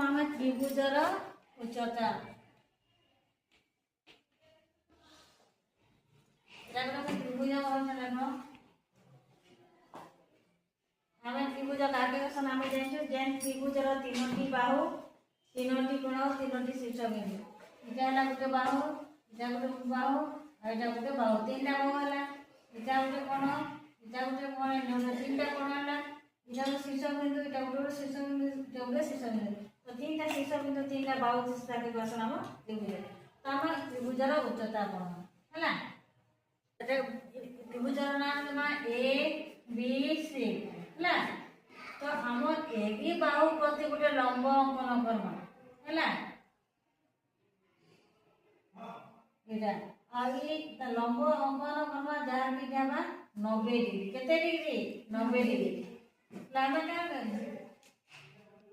आम त्रिभुजर उच्चता त्रिभुज आम त्रिभुज कार्डिकेशन आम जानू जेन त्रिभुजर तीनोटी बाहु तीनोटी कोण तीनोटी शीर्षबिंदु इटा गोटे बाहु इटा गोटे बाहु और इटा गोटे बाहु तीन टा बाहु है इटा गोटे कोण इटा गोटे कोण तीन टा कोण है इटा गोटे शीर्षबिंदु इटा गोटे शीर्षबिंदु इटा गोटे शीर्षबिंदु तो तीन टा शीर्षबिंदु तीन टा बाहु कार्डिकेशन आम त्रिभुज तो आम त्रिभुजर उच्चता कोण है त्रिभुजर नाम ए बी सी है तो आम ए बी बाहु प्रति गोटे लंब अंकन करमा है लंब अंकन करमा जहाँ की क्या 90 डिग्री केते डिग्री 90 डिग्री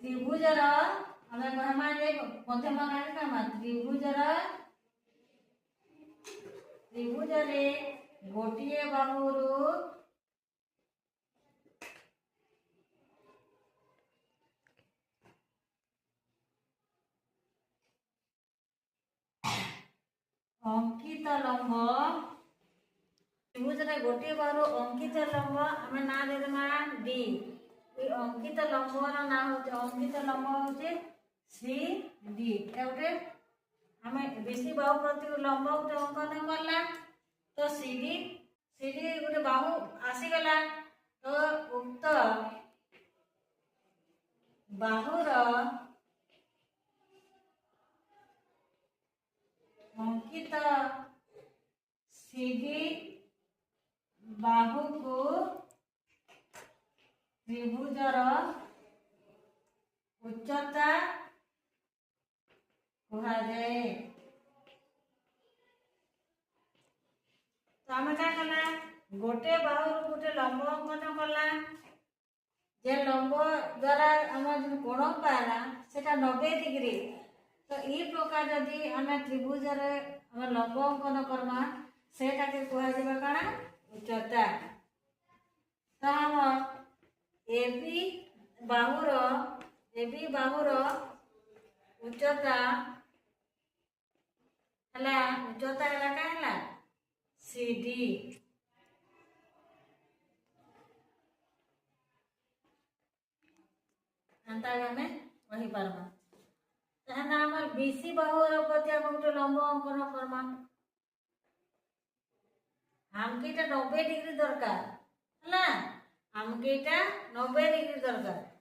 त्रिभुजर आम कहमा मध्यम त्रिभुजर गोटे बाहुरु अंकित लंब त्रिभुज गोटे बाहु अंकित लंब आम ना देमा डी अंकित लंब ना हो अंकित लंब हो सी डी गोटे आम बेसी बाहु प्रति लंब गोटे अंकन करला तो सीडी गोटे बाहु आसीगला तो उक्त बाहुर अंकित सीडी बाहु को त्रिभुजर उच्चता कहा जाए तो आम क्या कला गोटे बाहु गोटे लंब अंकन कला जे लंब द्वारा आम कोण पाला सेटा 90 डिग्री तो ये प्रकार जदि आम त्रिभुजर आम लंब अंकन करमा सेटा के कह कण उच्चता तो हम ए बी बाहुर उच्चता है उच्चता है क्या है सी डी एंता आम कही पार्मा ताहना हमर बीसी बाहुर प्रति हम गोटे लंब अंकन करमा हमके 90 डिग्री दरकार है हमके 90 डिग्री दरकार